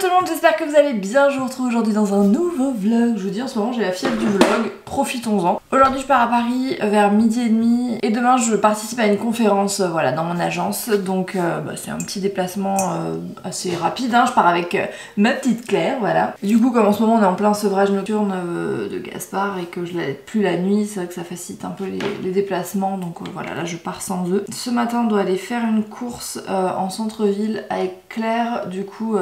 tout le monde, j'espère que vous allez bien. Je vous retrouve aujourd'hui dans un nouveau vlog. Je vous dis en ce moment j'ai la fièvre du vlog, profitons-en. Aujourd'hui je pars à Paris vers 12h30 et demain je participe à une conférence voilà, dans mon agence. Donc c'est un petit déplacement assez rapide, hein. Je pars avec ma petite Claire, voilà. Du coup comme en ce moment on est en plein sevrage nocturne de Gaspard et que je l'aide plus la nuit, c'est vrai que ça facilite un peu les déplacements. Donc voilà, là je pars sans eux. Ce matin on doit aller faire une course en centre-ville avec Claire. Du coup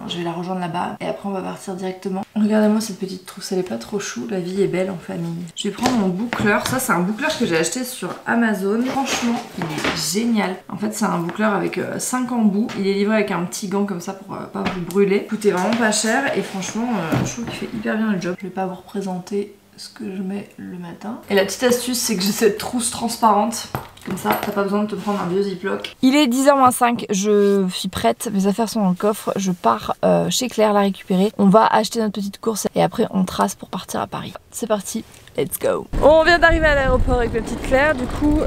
je vais la rejoindre là-bas et après on va partir directement. Regardez-moi cette petite trousse, elle est pas trop chou, la vie est belle en famille. Je vais prendre mon boucleur, ça c'est un boucleur que j'ai acheté sur Amazon. Franchement il est génial. En fait c'est un boucleur avec 5 embouts, il est livré avec un petit gant comme ça pour pas vous brûler. Coûtait vraiment pas cher et franchement je trouve qu'il fait hyper bien le job. Je vais pas vous représenter ce que je mets le matin. Et la petite astuce c'est que j'ai cette trousse transparente. Comme ça, t'as pas besoin de te prendre un vieux ziploc. Il est 10h-5, je suis prête, mes affaires sont dans le coffre, je pars chez Claire la récupérer. On va acheter notre petite course et après on trace pour partir à Paris. C'est parti, let's go. On vient d'arriver à l'aéroport avec ma petite Claire, du coup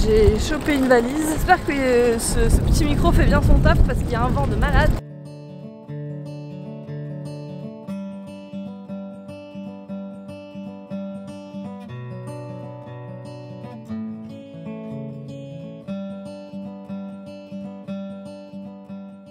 j'ai chopé une valise. J'espère que ce petit micro fait bien son taf parce qu'il y a un vent de malade.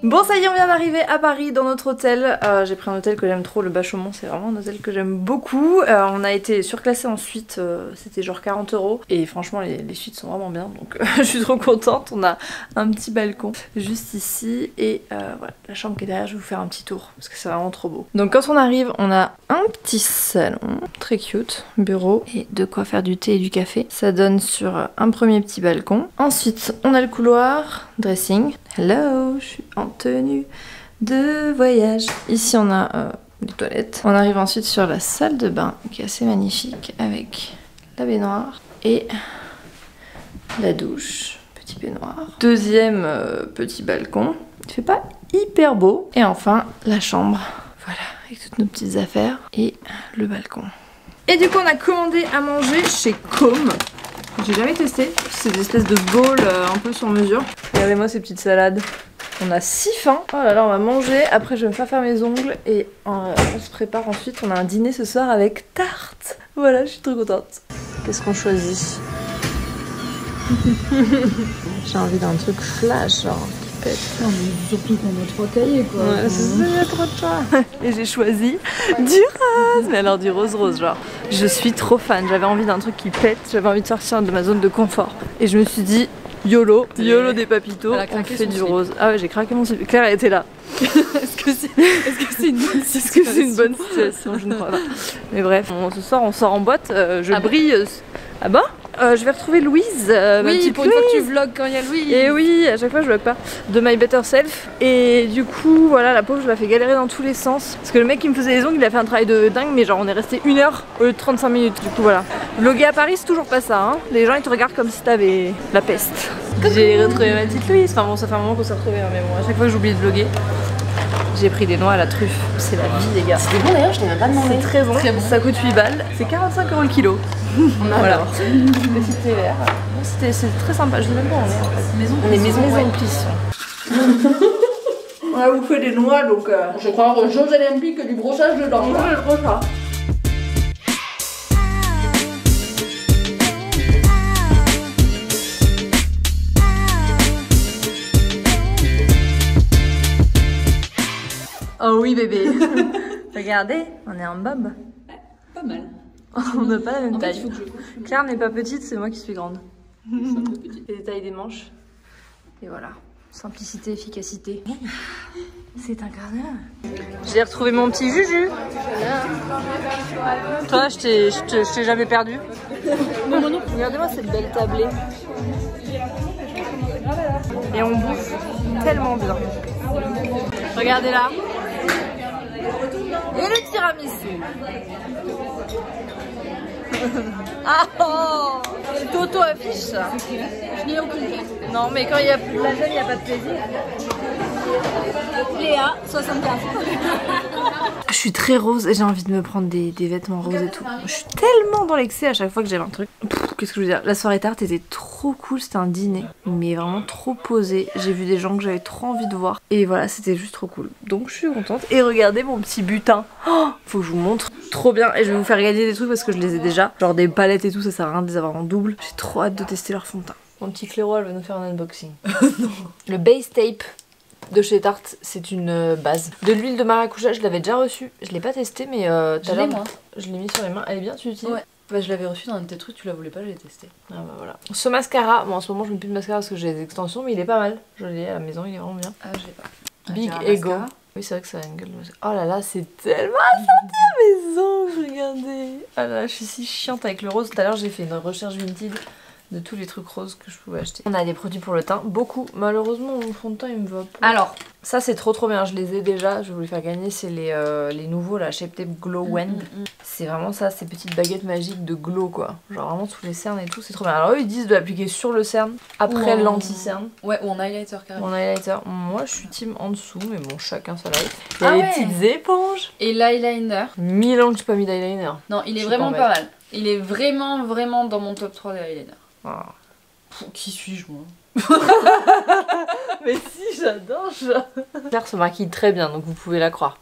Bon ça y est, on vient d'arriver à Paris dans notre hôtel. J'ai pris un hôtel que j'aime trop, le Bas-Chaumont, c'est vraiment un hôtel que j'aime beaucoup. On a été surclassé en suite, c'était genre 40 € et franchement les suites sont vraiment bien, donc je suis trop contente. On a un petit balcon juste ici et voilà, la chambre qui est derrière, je vais vous faire un petit tour parce que c'est vraiment trop beau. Donc quand on arrive, on a un petit salon, très cute, bureau et de quoi faire du thé et du café. Ça donne sur un premier petit balcon. Ensuite on a le couloir, dressing. Hello, je suis en tenue de voyage. Ici on a les toilettes. On arrive ensuite sur la salle de bain qui est assez magnifique avec la baignoire et la douche, petit baignoire. Deuxième petit balcon, il fait pas hyper beau. Et enfin la chambre, voilà, avec toutes nos petites affaires et le balcon. Et du coup on a commandé à manger chez Com. J'ai jamais testé, c'est des espèces de bowls un peu sur mesure. Regardez-moi ces petites salades. On a si faim. Oh là là, on va manger. Après, je vais me faire mes ongles et on se prépare ensuite. On a un dîner ce soir avec tarte. Voilà, je suis trop contente. Qu'est-ce qu'on choisit? J'ai envie d'un truc flash, genre qui pète. Non, mais surtout qu'on a 3 cahiers, quoi. Ouais, c'est ça, il y a trop de choix. Et j'ai choisi du rose. Mais alors du rose, genre. Je suis trop fan. J'avais envie d'un truc qui pète. J'avais envie de sortir de ma zone de confort. Et je me suis dit, YOLO des papitos, on fait du rose. Ah ouais, j'ai craqué mon slip. Claire était là. Est-ce que c'est une bonne situation? Je ne crois pas. Mais bref, ce soir on sort en boîte, je brille. Ah bah je vais retrouver Louise, ma petite pour une fois que tu vlogs quand il y a Louise. Et oui, à chaque fois je vlog pas. De My Better Self. Et du coup, voilà, la pauvre, je la fais galérer dans tous les sens. Parce que le mec qui me faisait les ongles, il a fait un travail de dingue, mais genre on est resté 1 heure au lieu de 35 minutes. Du coup, voilà. Vlogger à Paris, c'est toujours pas ça, hein. Les gens ils te regardent comme si t'avais la peste. J'ai retrouvé ma petite Louise. Enfin bon, ça fait un moment qu'on s'est retrouvés, hein, mais bon, à chaque fois que j'oublie de vlogger. J'ai pris des noix à la truffe, c'est la vie les gars. C'était bon d'ailleurs, je t'ai même pas demandé. C'est très bon, ça coûte 8 balles, c'est 45 € le kilo. Voilà, petit thé vert. C'est très sympa, je sais même pas où on est en fait. On est maison cuisson. On a bouffé des noix donc... Je crois aux Jeux Olympiques du brossage dedans. Ouais, le brossage. Oh oui bébé. Regardez, on est en bob. Pas mal. On n'a pas la même taille. Fait, que Claire n'est pas petite, c'est moi qui suis grande. Et les tailles des manches. Et voilà. Simplicité, efficacité. C'est un quart d'heure. J'ai retrouvé mon petit Juju. Toi, je t'ai jamais perdu. non, moi non. Regardez-moi cette belle tablée. Et on bouffe tellement bien. Regardez là. Et le tiramisu. Ah oh, Toto affiche ça. Je n'ai aucune carte. Non mais quand il y a plus de la gêne, il n'y a pas de plaisir. Léa, 75. Je suis très rose et j'ai envie de me prendre des vêtements roses et tout. Je suis tellement dans l'excès à chaque fois que j'aime un truc. qu'est-ce que je veux dire? La soirée tarte était trop cool, c'était un dîner, mais vraiment trop posé. J'ai vu des gens que j'avais trop envie de voir. Et voilà, c'était juste trop cool. Donc je suis contente. Et regardez mon petit butin. Oh, faut que je vous montre. Trop bien. Et je vais vous faire gagner des trucs parce que je les ai déjà. Genre des palettes et tout, ça sert à rien de les avoir en double. J'ai trop hâte de tester leur fond de teint. Mon petit Cléro, elle va nous faire un unboxing. Non. Le base tape de chez Tarte, c'est une base. De l'huile de maracuja, je l'avais déjà reçue. Je l'ai pas testé, mais je l'ai moi. Je l'ai mis sur les mains. Elle est bien, tu l'utilises? Ouais. Bah, je l'avais reçu dans un de tes trucs, tu la voulais pas, je l'ai testé. Ah bah voilà. Ce mascara, bon en ce moment je mets plus de mascara parce que j'ai des extensions, mais il est pas mal. Je l'ai à la maison, il est vraiment bien. Ah, je l'ai pas. Big Ego. Oui, c'est vrai que ça a une gueule de mascara. Oh là là, c'est tellement assorti à mes ongles, regardez. Ah là là, je suis si chiante avec le rose. Tout à l'heure, j'ai fait une recherche Vinted de tous les trucs roses que je pouvais acheter. On a des produits pour le teint, beaucoup. Malheureusement, mon fond de teint, il me va pas. Alors, ça c'est trop bien, je les ai déjà. Je vais vous les faire gagner, c'est les nouveaux, la Shape Tape Glow Wand. C'est vraiment ça, ces petites baguettes magiques de glow quoi. Genre vraiment tous les cernes et tout, c'est trop bien. Alors eux ils disent de l'appliquer sur le cerne, après l'anti-cerne. Ouais, ou en highlighter carrément. En highlighter. Moi je suis team en dessous, mais bon, chacun sa life. Il y a les petites éponges. Et l'eyeliner. 1000 ans que j'ai pas mis d'eyeliner. Non, il est vraiment pas mal. Il est vraiment dans mon top 3 des eyeliners. Ah. Qui suis-je moi? Mais si, j'adore ça. Claire se maquille très bien, donc vous pouvez la croire.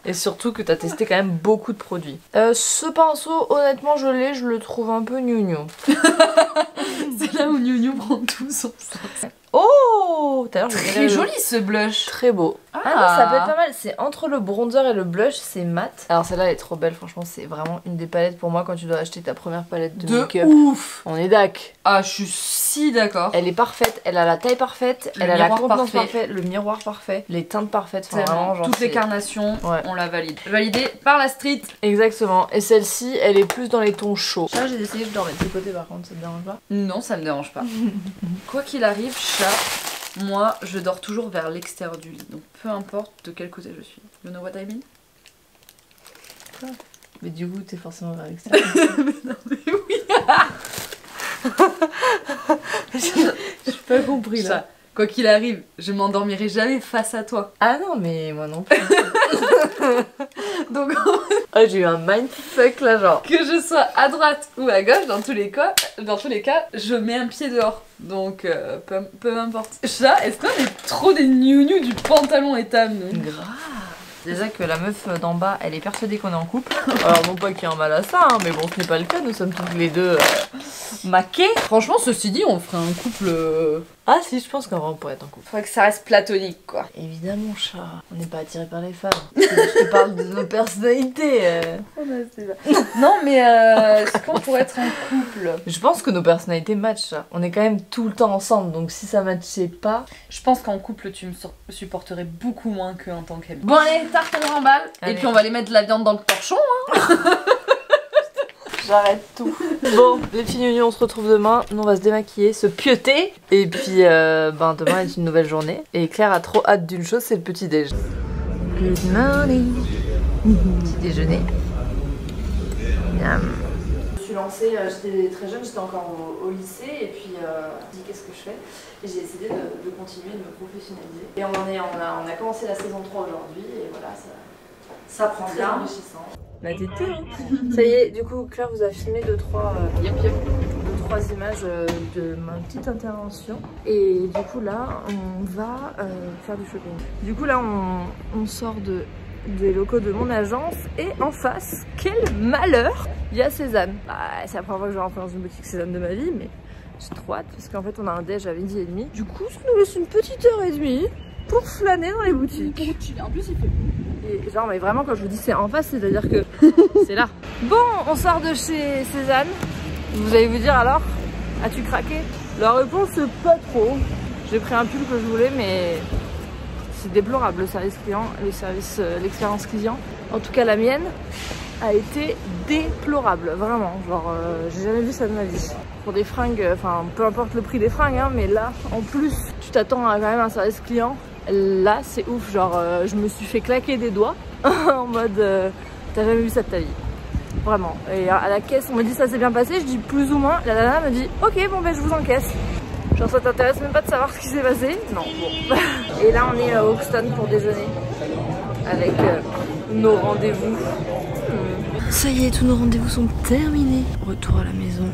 Et surtout que t'as testé quand même beaucoup de produits. Ce pinceau, honnêtement, je le trouve un peu gnougnou. C'est là où gnougnou prend tout son sens. Oh, très joli ce blush. Très beau. Ah non, ça peut être pas mal. C'est entre le bronzer et le blush, c'est mat. Alors celle-là elle est trop belle, franchement, c'est vraiment une des palettes pour moi quand tu dois acheter ta première palette de make-up. Ouf. On est dac. Ah, je suis si d'accord. Elle est parfaite, elle a la taille parfaite, elle a la contenance parfaite, le miroir parfait, les teintes parfaites. Enfin, vraiment, genre, toutes les carnations, ouais. On la valide. Validée par la street. Exactement. Et celle-ci, elle est plus dans les tons chauds. Ça, j'ai essayé, je dois remettre de côté par contre, ça te dérange pas? Non, ça me dérange pas. Quoi qu'il arrive, chat, moi je dors toujours vers l'extérieur du lit. Donc peu importe de quel côté je suis. You know what I mean? Quoi? Mais du coup, t'es forcément vers l'extérieur. Mais non, mais oui. J'ai pas compris là. Chat, quoi qu'il arrive, je m'endormirai jamais face à toi. Ah non, mais moi non plus. Donc ah, j'ai eu un mindfuck là, genre. Que je sois à droite ou à gauche, dans tous les cas, je mets un pied dehors. Donc peu importe. Chat, est-ce qu'on est trop des gnous du pantalon étame nous? Grave. Déjà que la meuf d'en bas, elle est persuadée qu'on est en couple. Alors non pas qu'il y ait un mal à ça, hein, mais bon, ce n'est pas le cas, nous sommes tous les deux maqués. Franchement, ceci dit, on ferait un couple... Ah si, je pense qu'en vrai on pourrait être en couple. Faudrait que ça reste platonique, quoi. Évidemment, chat. On n'est pas attiré par les femmes. Je te parle de nos personnalités. Non, mais est-ce qu'on pourrait être en couple? Je pense que nos personnalités matchent, chat. On est quand même tout le temps ensemble, donc si ça matchait pas... Je pense qu'en couple, tu me supporterais beaucoup moins qu'en tant qu'ami. Bon allez, tarte on remballe. Et puis on va aller mettre de la viande dans le torchon, hein. J'arrête tout. Bon, les filles, on se retrouve demain. Nous, on va se démaquiller, se pieuter. Et puis, demain est une nouvelle journée. Et Claire a trop hâte d'une chose, c'est le petit déj. Good morning. Petit déjeuner. Miam. Je me suis lancée, j'étais très jeune, j'étais encore au lycée. Et puis, je me suis dit, qu'est-ce que je fais? Et j'ai décidé de continuer, de me professionnaliser. Et on a commencé la saison 3 aujourd'hui. Et voilà, ça prend bien. Enrichissant. La tétée, hein. Ça y est, du coup Claire vous a filmé 2-3 images de ma petite intervention. Et du coup là on va faire du shopping. Du coup là on sort des locaux de mon agence et en face, quel malheur, il y a Cézanne. Bah, c'est la première fois que je rentre dans une boutique Cézanne de ma vie, mais j'ai trop hâte parce qu'en fait on a un déj à 12h30. Du coup ça nous laisse une petite heure et demie pour flâner dans les boutiques. En plus il fait beau. Et genre mais vraiment quand je vous dis c'est en face, c'est-à-dire que c'est là. Bon, on sort de chez Cézanne. Vous allez vous dire alors, as-tu craqué? La réponse c'est pas trop. J'ai pris un pull que je voulais mais c'est déplorable le service client, l'expérience client. En tout cas la mienne a été déplorable, vraiment. Genre j'ai jamais vu ça de ma vie. Pour des fringues, enfin peu importe le prix des fringues, hein, mais là en plus tu t'attends à quand même un service client. Là c'est ouf, genre je me suis fait claquer des doigts en mode t'as jamais vu ça de ta vie, vraiment. Et à la caisse on me dit ça s'est bien passé, je dis plus ou moins, la nana me dit ok bon ben je vous encaisse. Genre ça t'intéresse même pas de savoir ce qui s'est passé? Non, bon. Et là on est au Hoxton pour déjeuner avec nos rendez-vous. Ça y est, tous nos rendez-vous sont terminés. Retour à la maison.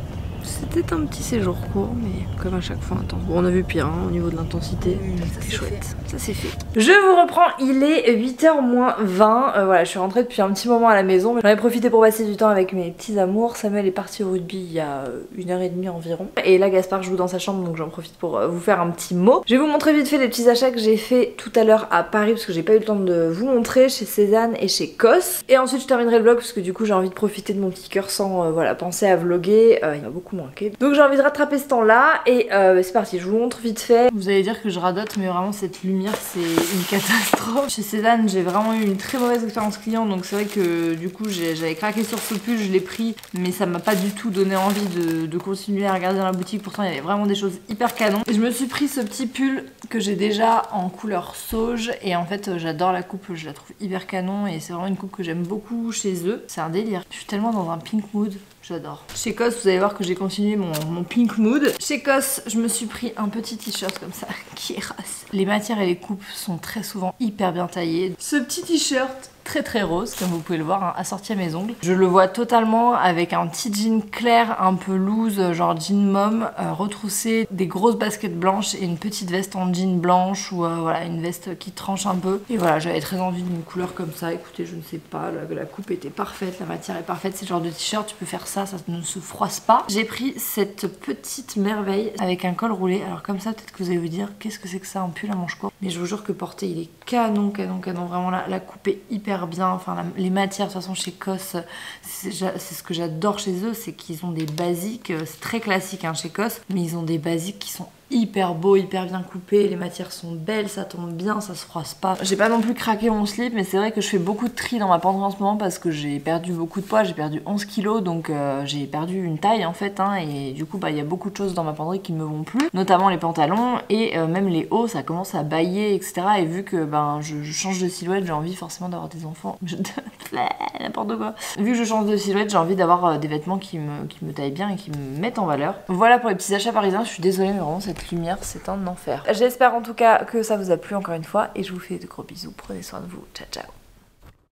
C'était un petit séjour court, mais comme à chaque fois intense. Bon, on a vu pire au niveau de l'intensité. C'était chouette. Ça c'est fait. Je vous reprends, il est 8h moins 20. Voilà, je suis rentrée depuis un petit moment à la maison. J'en ai profité pour passer du temps avec mes petits amours. Samuel est parti au rugby il y a 1h30 environ. Et là, Gaspard joue dans sa chambre, donc j'en profite pour vous faire un petit mot. Je vais vous montrer vite fait les petits achats que j'ai fait tout à l'heure à Paris, parce que j'ai pas eu le temps de vous montrer, chez Cézanne et chez Cos. Et ensuite, je terminerai le vlog, parce que du coup, j'ai envie de profiter de mon petit cœur sans voilà, penser à vlogger. Il m'a beaucoup manqué. Donc j'ai envie de rattraper ce temps-là. Et c'est parti, je vous montre vite fait. Vous allez dire que je radote, mais vraiment, cette lumière, c'est une catastrophe. Chez Cézanne, j'ai vraiment eu une très mauvaise expérience client, donc c'est vrai que du coup, j'avais craqué sur ce pull, je l'ai pris, mais ça m'a pas du tout donné envie de continuer à regarder dans la boutique. Pourtant, il y avait vraiment des choses hyper canon. Et je me suis pris ce petit pull que j'ai déjà en couleur sauge, et en fait, j'adore la coupe, je la trouve hyper canon, et c'est vraiment une coupe que j'aime beaucoup chez eux. C'est un délire. Je suis tellement dans un pink mood. J'adore. Chez Cos, vous allez voir que j'ai continué mon pink mood. Chez Cos, je me suis pris un petit t-shirt comme ça qui est race. Les matières et les coupes sont très souvent hyper bien taillées. Ce petit t-shirt très rose, comme vous pouvez le voir, hein, assorti à mes ongles. Je le vois totalement avec un petit jean clair, un peu loose, genre jean mom, retroussé, des grosses baskets blanches et une petite veste en jean blanche ou voilà, une veste qui tranche un peu. Et voilà, j'avais très envie d'une couleur comme ça. Écoutez, je ne sais pas, la coupe était parfaite, la matière est parfaite. C'est le genre de t-shirt, tu peux faire ça, ça ne se froisse pas. J'ai pris cette petite merveille avec un col roulé. Alors comme ça, peut-être que vous allez vous dire, qu'est-ce que c'est que ça, un pull à manche courte? Mais je vous jure que porter, il est canon. Vraiment, la coupe est hyper bien. Enfin, les matières, de toute façon, chez Cos, c'est ce que j'adore chez eux, c'est qu'ils ont des basiques. C'est très classique hein, chez Cos, mais ils ont des basiques qui sont hyper beaux, hyper bien coupés, les matières sont belles, ça tombe bien, ça se froisse pas. J'ai pas non plus craqué mon slip, mais c'est vrai que je fais beaucoup de tri dans ma penderie en ce moment parce que j'ai perdu beaucoup de poids, j'ai perdu 11 kilos, donc j'ai perdu une taille en fait, hein, et du coup il y a beaucoup de choses dans ma penderie qui me vont plus, notamment les pantalons et même les hauts, ça commence à bailler, etc. Et vu que je change de silhouette, j'ai envie forcément d'avoir des enfants. N'importe quoi. Vu que je change de silhouette, j'ai envie d'avoir des vêtements qui me taillent bien et qui me mettent en valeur. Voilà pour les petits achats parisiens, je suis désolée, mais vraiment cette lumière, c'est un enfer. J'espère en tout cas que ça vous a plu encore une fois et je vous fais de gros bisous. Prenez soin de vous. Ciao, ciao.